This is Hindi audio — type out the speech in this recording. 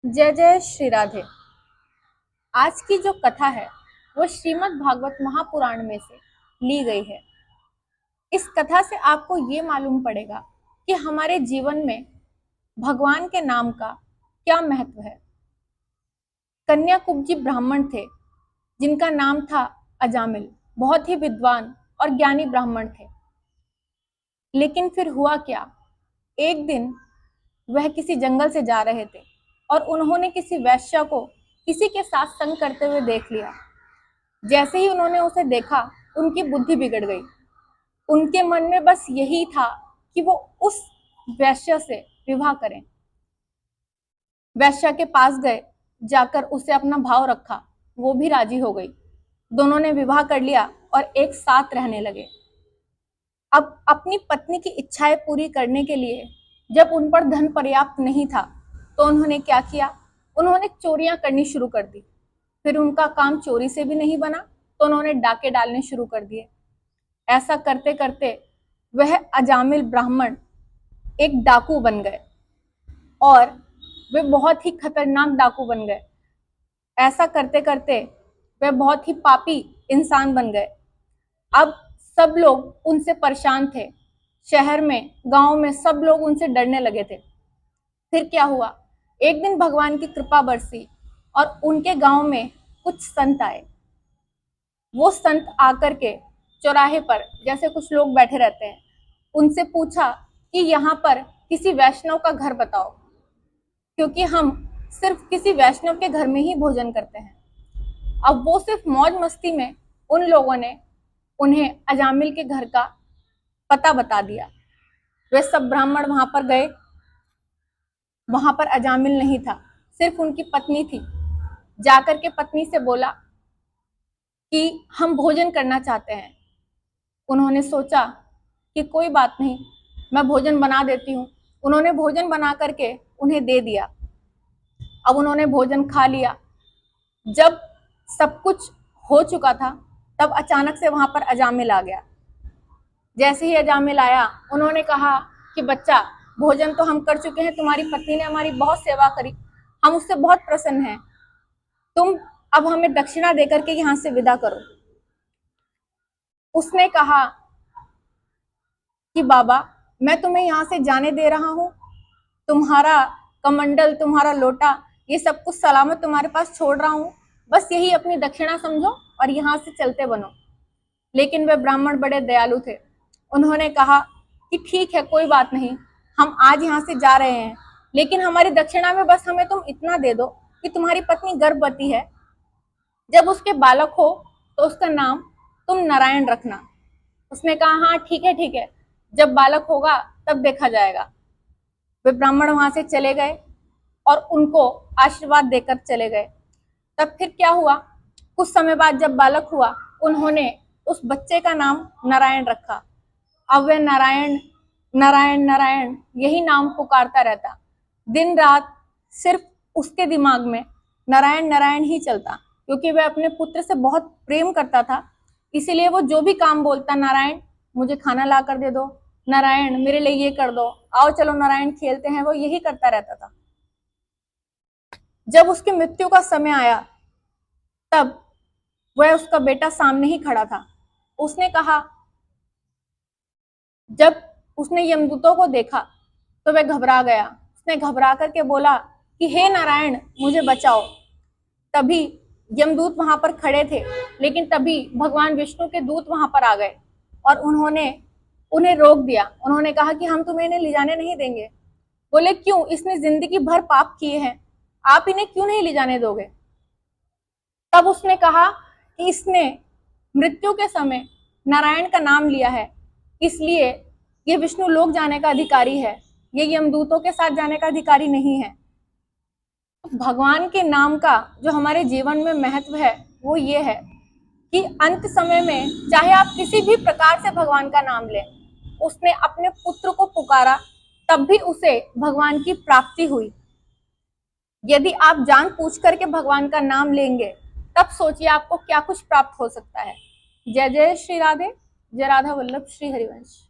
जय जय श्री राधे। आज की जो कथा है वो श्रीमद् भागवत महापुराण में से ली गई है। इस कथा से आपको ये मालूम पड़ेगा कि हमारे जीवन में भगवान के नाम का क्या महत्व है। कन्याकुब्जी ब्राह्मण थे जिनका नाम था अजामिल। बहुत ही विद्वान और ज्ञानी ब्राह्मण थे। लेकिन फिर हुआ क्या, एक दिन वह किसी जंगल से जा रहे थे और उन्होंने किसी वैश्या को किसी के साथ संग करते हुए देख लिया। जैसे ही उन्होंने उसे देखा, उनकी बुद्धि बिगड़ गई। उनके मन में बस यही था कि वो उस वैश्या से विवाह करें। वैश्या के पास गए, जाकर उसे अपना भाव रखा, वो भी राजी हो गई। दोनों ने विवाह कर लिया और एक साथ रहने लगे। अब अपनी पत्नी की इच्छाएं पूरी करने के लिए जब उन पर धन पर्याप्त नहीं था तो उन्होंने क्या किया, उन्होंने चोरियां करनी शुरू कर दी। फिर उनका काम चोरी से भी नहीं बना तो उन्होंने डाके डालने शुरू कर दिए। ऐसा करते करते वह अजामिल ब्राह्मण एक डाकू बन गए और वे बहुत ही खतरनाक डाकू बन गए। ऐसा करते करते वे बहुत ही पापी इंसान बन गए। अब सब लोग उनसे परेशान थे। शहर में, गांव में सब लोग उनसे डरने लगे थे। फिर क्या हुआ, एक दिन भगवान की कृपा बरसी और उनके गांव में कुछ संत आए। वो संत आकर के चौराहे पर, जैसे कुछ लोग बैठे रहते हैं, उनसे पूछा कि यहाँ पर किसी वैष्णव का घर बताओ, क्योंकि हम सिर्फ किसी वैष्णव के घर में ही भोजन करते हैं। अब वो सिर्फ मौज मस्ती में उन लोगों ने उन्हें अजामिल के घर का पता बता दिया। वे सब ब्राह्मण वहां पर गए। वहां पर अजामिल नहीं था, सिर्फ उनकी पत्नी थी। जाकर के पत्नी से बोला कि हम भोजन करना चाहते हैं। उन्होंने सोचा कि कोई बात नहीं, मैं भोजन बना देती हूँ। उन्होंने भोजन बना करके उन्हें दे दिया। अब उन्होंने भोजन खा लिया। जब सब कुछ हो चुका था तब अचानक से वहां पर अजामिल आ गया। जैसे ही अजामिल आया, उन्होंने कहा कि बच्चा, भोजन तो हम कर चुके हैं, तुम्हारी पत्नी ने हमारी बहुत सेवा करी, हम उससे बहुत प्रसन्न हैं, तुम अब हमें दक्षिणा देकर के यहाँ से विदा करो। उसने कहा कि बाबा, मैं तुम्हें यहाँ से जाने दे रहा हूँ, तुम्हारा कमंडल, तुम्हारा लोटा, ये सब कुछ सलामत तुम्हारे पास छोड़ रहा हूँ, बस यही अपनी दक्षिणा समझो और यहाँ से चलते बनो। लेकिन वे ब्राह्मण बड़े दयालु थे। उन्होंने कहा कि ठीक है, कोई बात नहीं, हम आज यहाँ से जा रहे हैं, लेकिन हमारी दक्षिणा में बस हमें तुम इतना दे दो कि तुम्हारी पत्नी गर्भवती है, जब उसके बालक हो तो उसका नाम तुम नारायण रखना। उसने कहा हाँ ठीक है ठीक है, जब बालक होगा तब देखा जाएगा। वे ब्राह्मण वहां से चले गए और उनको आशीर्वाद देकर चले गए। तब फिर क्या हुआ, कुछ समय बाद जब बालक हुआ, उन्होंने उस बच्चे का नाम नारायण रखा। अब वह नारायण नारायण नारायण यही नाम पुकारता रहता। दिन रात सिर्फ उसके दिमाग में नारायण नारायण ही चलता, क्योंकि वह अपने पुत्र से बहुत प्रेम करता था। इसीलिए वो जो भी काम बोलता, नारायण मुझे खाना ला कर दे दो, नारायण मेरे लिए ये कर दो, आओ चलो नारायण खेलते हैं, वो यही करता रहता था। जब उसकी मृत्यु का समय आया तब वह, उसका बेटा सामने ही खड़ा था। उसने कहा, जब उसने यमदूतों को देखा तो वह घबरा गया। उसने घबरा करके बोला कि हे नारायण, मुझे बचाओ। तभी यमदूत वहां पर खड़े थे, लेकिन तभी भगवान विष्णु के दूत वहां पर आ गए और उन्होंने उन्हें रोक दिया। उन्होंने कहा कि हम तुम्हें इन्हें ले जाने नहीं देंगे। बोले क्यों, इसने जिंदगी भर पाप किए हैं, आप इन्हें क्यों नहीं ले जाने दोगे। तब उसने कहा कि इसने मृत्यु के समय नारायण का नाम लिया है, इसलिए ये विष्णु लोक जाने का अधिकारी है, ये यमदूतों के साथ जाने का अधिकारी नहीं है। भगवान के नाम का जो हमारे जीवन में महत्व है वो ये है कि अंत समय में चाहे आप किसी भी प्रकार से भगवान का नाम लें, उसने अपने पुत्र को पुकारा तब भी उसे भगवान की प्राप्ति हुई। यदि आप जान पूछ करके भगवान का नाम लेंगे, तब सोचिए आपको क्या कुछ प्राप्त हो सकता है। जय जय श्री राधे। जय राधा वल्लभ श्री हरिवंश।